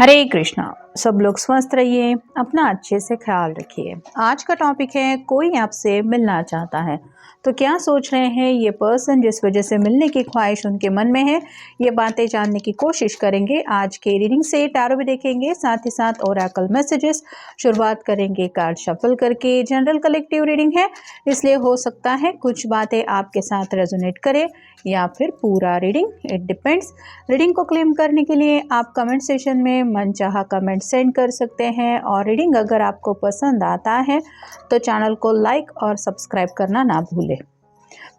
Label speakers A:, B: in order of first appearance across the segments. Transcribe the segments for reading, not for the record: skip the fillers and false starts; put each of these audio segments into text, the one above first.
A: हरे कृष्णा। सब लोग स्वस्थ रहिए, अपना अच्छे से ख्याल रखिए। आज का टॉपिक है, कोई आपसे मिलना चाहता है तो क्या सोच रहे हैं ये पर्सन जिस वजह से मिलने की ख्वाहिश उनके मन में है। ये बातें जानने की कोशिश करेंगे। आज के रीडिंग से टैरो भी देखेंगे, साथ ही साथ ओरेकल मैसेजेस। शुरुआत करेंगे कार्ड शफल करके। जनरल कलेक्टिव रीडिंग है, इसलिए हो सकता है कुछ बातें आपके साथ रेजोनेट करे या फिर पूरा रीडिंग, इट डिपेंड्स। रीडिंग को क्लेम करने के लिए आप कमेंट सेशन में मनचाहा कमेंट सेंड कर सकते हैं। और रीडिंग अगर आपको पसंद आता है तो चैनल को लाइक और सब्सक्राइब करना ना भूलें।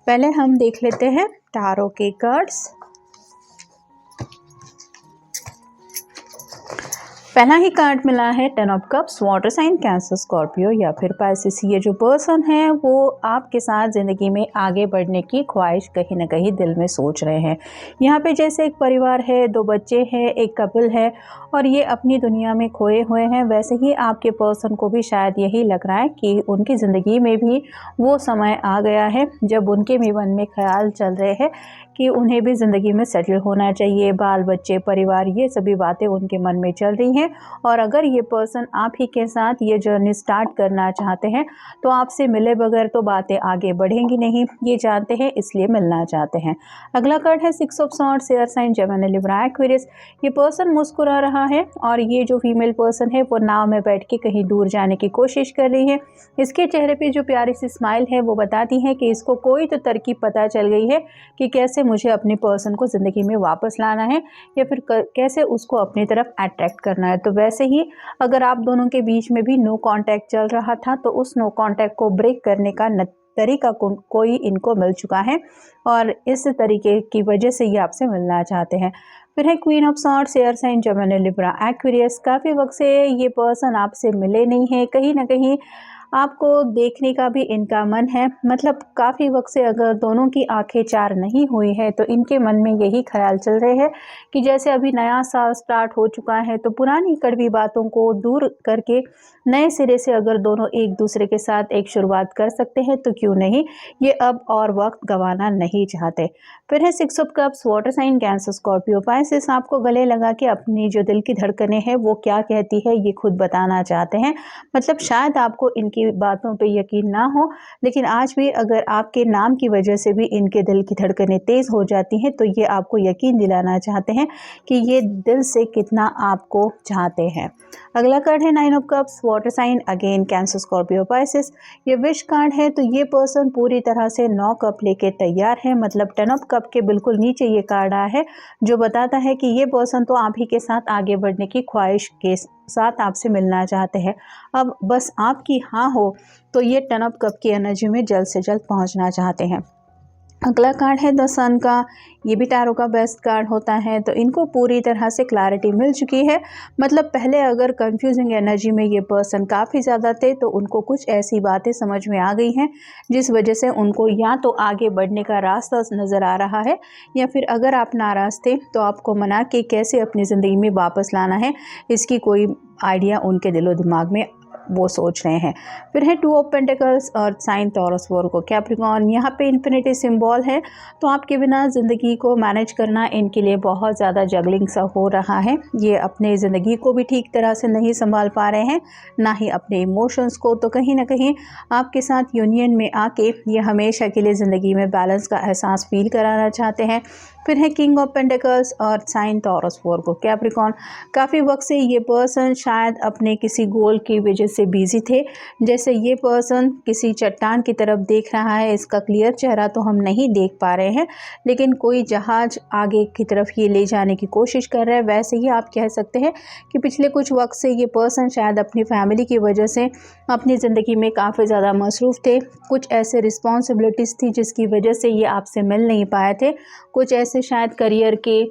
A: पहले हम देख लेते हैं टैरो के कार्ड्स। पहला ही कार्ड मिला है 10 of cups, water sign, Cancer, Scorpio या फिर पाइसिस। ये जो पर्सन है वो आपके साथ ज़िंदगी में आगे बढ़ने की ख्वाहिश कहीं ना कहीं दिल में सोच रहे हैं। यहाँ पे जैसे एक परिवार है, 2 बच्चे हैं, एक कपल है और ये अपनी दुनिया में खोए हुए हैं। वैसे ही आपके पर्सन को भी शायद यही लग रहा है कि उनकी ज़िंदगी में भी वो समय आ गया है जब उनके भी मन में ख्याल चल रहे हैं कि उन्हें भी ज़िंदगी में सेटल होना चाहिए। बाल बच्चे, परिवार, ये सभी बातें उनके मन में चल रही हैं। और अगर ये पर्सन आप ही के साथ ये जर्नी स्टार्ट करना चाहते हैं तो आपसे मिले बगैर तो बातें आगे बढ़ेंगी नहीं, ये जानते हैं, इसलिए मिलना चाहते हैं। अगला कार्ड है 6 of swords, air sign, Gemini, Libra, Aquarius. ये पर्सन मुस्कुरा रहा है और ये जो फीमेल पर्सन है वो नाव में बैठ के कहीं दूर जाने की कोशिश कर रही है। इसके चेहरे पे जो प्यारी सी स्माइल है वो बताती है कि इसको कोई तो तरकीब पता चल गई है कि कैसे मुझे अपनी पर्सन को ज़िंदगी में वापस लाना है या फिर कैसे उसको अपनी तरफ अट्रैक्ट करना है। तो वैसे ही अगर आप दोनों के बीच में भी नो कांटेक्ट चल रहा था तो उस नो कांटेक्ट को ब्रेक करने का तरीका कोई इनको मिल चुका है और इस तरीके की वजह से ये आपसे मिलना चाहते हैं। फिर है queen of swords, air sign, Gemini, Libra, Aquarius. काफ़ी वक्त से ये पर्सन आपसे मिले नहीं है, कहीं ना कहीं आपको देखने का भी इनका मन है। मतलब काफ़ी वक्त से अगर दोनों की आंखें चार नहीं हुई है तो इनके मन में यही ख्याल चल रहे हैं कि जैसे अभी नया साल स्टार्ट हो चुका है तो पुरानी कड़वी बातों को दूर करके नए सिरे से अगर दोनों एक दूसरे के साथ एक शुरुआत कर सकते हैं तो क्यों नहीं, ये अब और वक्त गंवाना नहीं चाहते। फिर है 6 of cups, water sign, Cancer, Scorpio, Pisces. आपको गले लगा के अपनी जो दिल की धड़कनें हैं वो क्या कहती है ये खुद बताना चाहते हैं। मतलब शायद आपको इनकी बातों पे यकीन ना हो, लेकिन आज भी अगर आपके नाम की वजह से भी इनके दिल की धड़कनें तेज हो जाती हैं तो ये आपको यकीन दिलाना चाहते हैं कि ये दिल से कितना आपको चाहते हैं। अगला कार्ड है 9 of cups, water sign, again Cancer, Scorpio, Pisces. ये विश कार्ड है तो ये पर्सन पूरी तरह से 9 कप लेके तैयार है। मतलब 10 ऑफ कप के बिल्कुल नीचे ये कार्ड आया है जो बताता है कि ये पर्सन तो आप ही के साथ आगे बढ़ने की ख्वाहिश के साथ आपसे मिलना चाहते हैं। अब बस आपकी हाँ हो तो ये 10 ऑफ कप की एनर्जी में जल्द से जल्द पहुंचना चाहते हैं। अगला कार्ड है द सन का। ये भी टैरो का बेस्ट कार्ड होता है तो इनको पूरी तरह से क्लैरिटी मिल चुकी है। मतलब पहले अगर कंफ्यूजिंग एनर्जी में ये पर्सन काफ़ी ज़्यादा थे तो उनको कुछ ऐसी बातें समझ में आ गई हैं जिस वजह से उनको या तो आगे बढ़ने का रास्ता नज़र आ रहा है या फिर अगर आप नाराज़ थे तो आपको मना के कैसे अपनी ज़िंदगी में वापस लाना है इसकी कोई आइडिया उनके दिलो दिमाग में वो सोच रहे हैं। फिर है 2 ऑफ पेंटिकल्स और साइन, टॉरस, वर्गो, कैप्रिकॉर्न। यहाँ पे इन्फिनिटी सिंबल है तो आपके बिना ज़िंदगी को मैनेज करना इनके लिए बहुत ज़्यादा जगलिंग सा हो रहा है। ये अपने ज़िंदगी को भी ठीक तरह से नहीं संभाल पा रहे हैं, ना ही अपने इमोशंस को। तो कहीं ना कहीं आपके साथ यूनियन में आके ये हमेशा के लिए ज़िंदगी में बैलेंस का एहसास फील कराना चाहते हैं। फिर है किंग ऑफ पेंटिकल्स और साइन, टॉरस, वर्गो, कैप्रिकॉर्न। काफ़ी वक्त से ये पर्सन शायद अपने किसी गोल की वजह से बिजी थे। जैसे ये पर्सन किसी चट्टान की तरफ देख रहा है, इसका क्लियर चेहरा तो हम नहीं देख पा रहे हैं लेकिन कोई जहाज आगे की तरफ ये ले जाने की कोशिश कर रहा है। वैसे ही आप कह सकते हैं कि पिछले कुछ वक्त से ये पर्सन शायद अपनी फैमिली की वजह से अपनी ज़िंदगी में काफ़ी ज़्यादा मसरूफ़ थे। कुछ ऐसे रिस्पॉन्सिबिलिटीज़ थी जिसकी वजह से ये आपसे मिल नहीं पाए थे। कुछ ऐसे शायद करियर के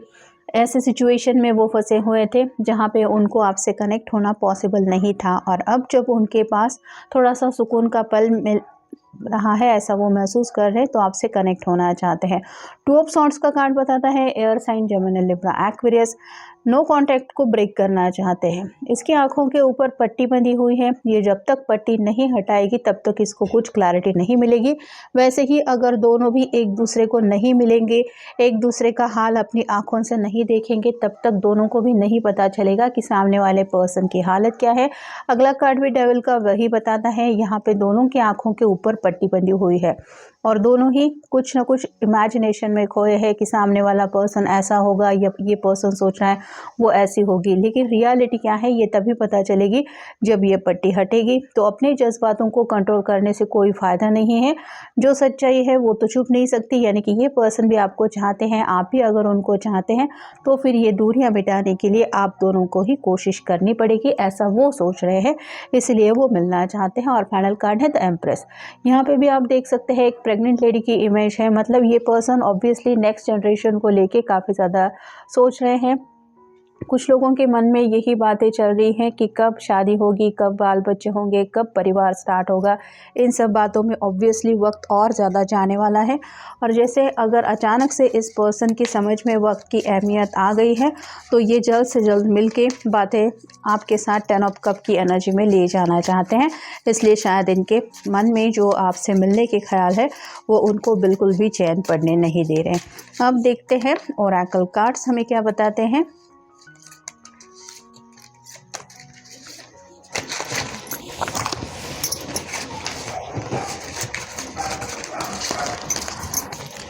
A: ऐसे सिचुएशन में वो फंसे हुए थे जहाँ पे उनको आपसे कनेक्ट होना पॉसिबल नहीं था और अब जब उनके पास थोड़ा सा सुकून का पल मिल रहा है, ऐसा वो महसूस कर रहे हैं तो आपसे कनेक्ट होना चाहते हैं। 2 ऑफ सॉर्ड्स का कार्ड बताता है air sign, Gemini, Libra, Aquarius. No contact को ब्रेक करना चाहते हैं। इसकी आंखों के ऊपर पट्टी बंधी हुई है, ये जब तक पट्टी नहीं हटाएगी तब तक इसको कुछ क्लैरिटी नहीं मिलेगी। वैसे ही अगर दोनों भी एक दूसरे को नहीं मिलेंगे, एक दूसरे का हाल अपनी आंखों से नहीं देखेंगे, तब तक दोनों को भी नहीं पता चलेगा कि सामने वाले पर्सन की हालत क्या है। अगला कार्ड भी डेविल का वही बताता है। यहाँ पे दोनों की आंखों के ऊपर पट्टी बंधी हुई है और दोनों ही कुछ ना कुछ इमेजिनेशन में खोए हैं कि सामने वाला पर्सन ऐसा होगा या ये पर्सन सोच रहा है वो ऐसी होगी। लेकिन रियलिटी क्या है ये तभी पता चलेगी जब ये पट्टी हटेगी। तो अपने जज्बातों को कंट्रोल करने से कोई फ़ायदा नहीं है। जो सच्चाई है वो तो छुप नहीं सकती, यानी कि ये पर्सन भी आपको चाहते हैं, आप भी अगर उनको चाहते हैं तो फिर ये दूरियां मिटाने के लिए आप दोनों को ही कोशिश करनी पड़ेगी, ऐसा वो सोच रहे हैं, इसलिए वो मिलना चाहते हैं। और फाइनल कार्ड है द एम्प्रेस। यहाँ पे भी आप देख सकते हैं एक प्रेग्नेंट लेडी की इमेज है। मतलब ये पर्सन ऑब्वियसली नेक्स्ट जनरेशन को लेके काफ़ी ज़्यादा सोच रहे हैं। कुछ लोगों के मन में यही बातें चल रही हैं कि कब शादी होगी, कब बाल बच्चे होंगे, कब परिवार स्टार्ट होगा। इन सब बातों में ऑब्वियसली वक्त और ज़्यादा जाने वाला है। और जैसे अगर अचानक से इस पर्सन की समझ में वक्त की अहमियत आ गई है तो ये जल्द से जल्द मिलके बातें आपके साथ 10 ऑफ कप की एनर्जी में ले जाना चाहते हैं। इसलिए शायद इनके मन में जो आपसे मिलने के ख्याल है वो उनको बिल्कुल भी चैन पड़ने नहीं दे रहे हैं। अब देखते हैं ओरेकल कार्ड्स हमें क्या बताते हैं।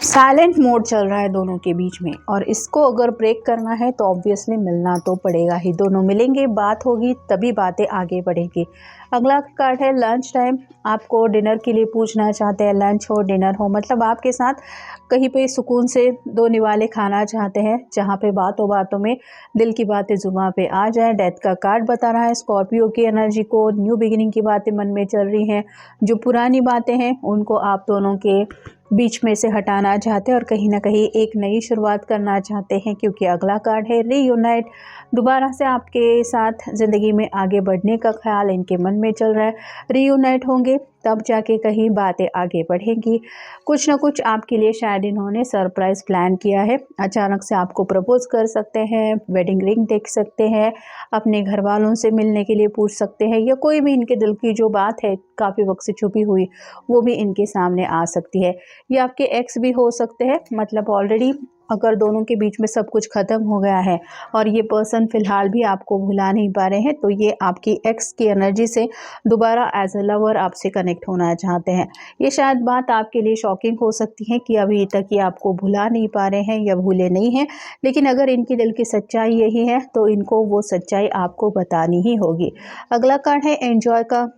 A: साइलेंट मोड चल रहा है दोनों के बीच में और इसको अगर ब्रेक करना है तो ऑब्वियसली मिलना तो पड़ेगा ही। दोनों मिलेंगे, बात होगी, तभी बातें आगे बढ़ेंगी। अगला कार्ड है लंच टाइम। आपको डिनर के लिए पूछना चाहते हैं, लंच हो डिनर हो, मतलब आपके साथ कहीं पे सुकून से दो निवाले खाना चाहते हैं जहाँ पे बातों बातों में दिल की बातें जुबां पे आ जाए। डेथ का कार्ड बता रहा है स्कॉर्पियो की एनर्जी को। न्यू बिगिनिंग की बातें मन में चल रही हैं। जो पुरानी बातें हैं उनको आप दोनों के बीच में से हटाना चाहते हैं और कहीं ना कहीं एक नई शुरुआत करना चाहते हैं, क्योंकि अगला कार्ड है रीयूनाइट। दोबारा से आपके साथ ज़िंदगी में आगे बढ़ने का ख्याल इनके मन में चल रहा है। रीयूनाइट होंगे तब जाके कहीं बातें आगे बढ़ेंगी। कुछ ना कुछ आपके लिए शायद इन्होंने सरप्राइज़ प्लान किया है। अचानक से आपको प्रपोज कर सकते हैं, वेडिंग रिंग देख सकते हैं, अपने घर वालों से मिलने के लिए पूछ सकते हैं, या कोई भी इनके दिल की जो बात है काफ़ी वक्त से छुपी हुई वो भी इनके सामने आ सकती है। ये आपके एक्स भी हो सकते हैं। मतलब ऑलरेडी अगर दोनों के बीच में सब कुछ ख़त्म हो गया है और ये पर्सन फ़िलहाल भी आपको भुला नहीं पा रहे हैं, तो ये आपकी एक्स की एनर्जी से दोबारा एज अ लवर आपसे कनेक्ट होना चाहते हैं। ये शायद बात आपके लिए शॉकिंग हो सकती है कि अभी तक ये आपको भुला नहीं पा रहे हैं या भूले नहीं हैं, लेकिन अगर इनकी दिल की सच्चाई यही है तो इनको वो सच्चाई आपको बतानी ही होगी। अगला कार्ड है एन्जॉय का।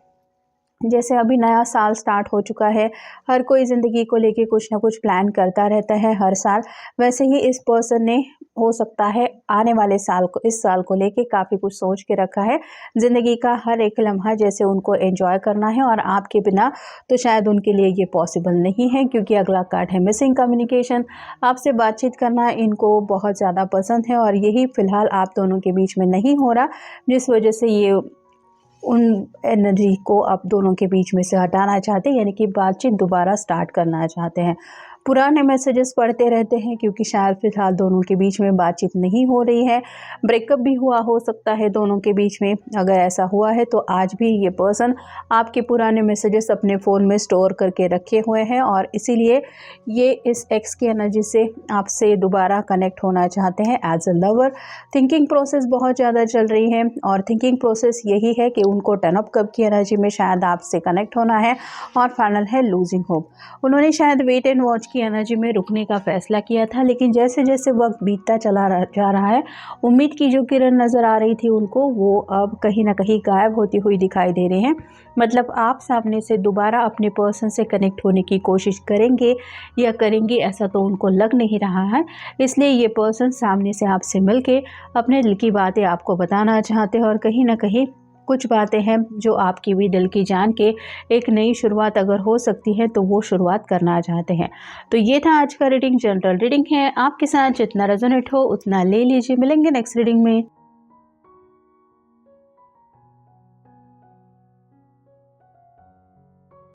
A: जैसे अभी नया साल स्टार्ट हो चुका है, हर कोई ज़िंदगी को लेके कुछ ना कुछ प्लान करता रहता है हर साल। वैसे ही इस पर्सन ने हो सकता है आने वाले साल को, इस साल को लेके काफ़ी कुछ सोच के रखा है। ज़िंदगी का हर एक लम्हा जैसे उनको एंजॉय करना है और आपके बिना तो शायद उनके लिए ये पॉसिबल नहीं है, क्योंकि अगला कार्ड है मिसिंग कम्युनिकेशन। आपसे बातचीत करना इनको बहुत ज़्यादा पसंद है और यही फ़िलहाल आप दोनों के बीच में नहीं हो रहा, जिस वजह से ये उन एनर्जी को आप दोनों के बीच में से हटाना चाहते हैं, यानी कि बातचीत दोबारा स्टार्ट करना चाहते हैं। पुराने मैसेजेस पढ़ते रहते हैं क्योंकि शायद फ़िलहाल दोनों के बीच में बातचीत नहीं हो रही है। ब्रेकअप भी हुआ हो सकता है दोनों के बीच में। अगर ऐसा हुआ है तो आज भी ये पर्सन आपके पुराने मैसेजेस अपने फ़ोन में स्टोर करके रखे हुए हैं और इसीलिए ये इस एक्स की एनर्जी से आपसे दोबारा कनेक्ट होना चाहते हैं as a lover. Thinking process बहुत ज़्यादा चल रही है और थिंकिंग प्रोसेस यही है कि उनको 10 ऑफ कप की एनर्जी में शायद आपसे कनेक्ट होना है। और फाइनल है लूजिंग होप। उन्होंने शायद वेट एंड वॉच की एनर्जी में रुकने का फैसला किया था, लेकिन जैसे जैसे वक्त बीतता जा रहा है, उम्मीद की जो किरण नज़र आ रही थी उनको, वो अब कहीं ना कहीं गायब होती हुई दिखाई दे रहे हैं। मतलब आप सामने से दोबारा अपने पर्सन से कनेक्ट होने की कोशिश करेंगे या करेंगी, ऐसा तो उनको लग नहीं रहा है। इसलिए ये पर्सन सामने से आपसे मिलके अपने दिल की बातें आपको बताना चाहते हैं और कहीं ना कहीं कुछ बातें हैं जो आपकी भी दिल की जान के एक नई शुरुआत अगर हो सकती है तो वो शुरुआत करना चाहते हैं। तो ये था आज का रीडिंग। जनरल रीडिंग है, आपके साथ जितना रेजोनेट हो उतना ले लीजिए। मिलेंगे नेक्स्ट रीडिंग में।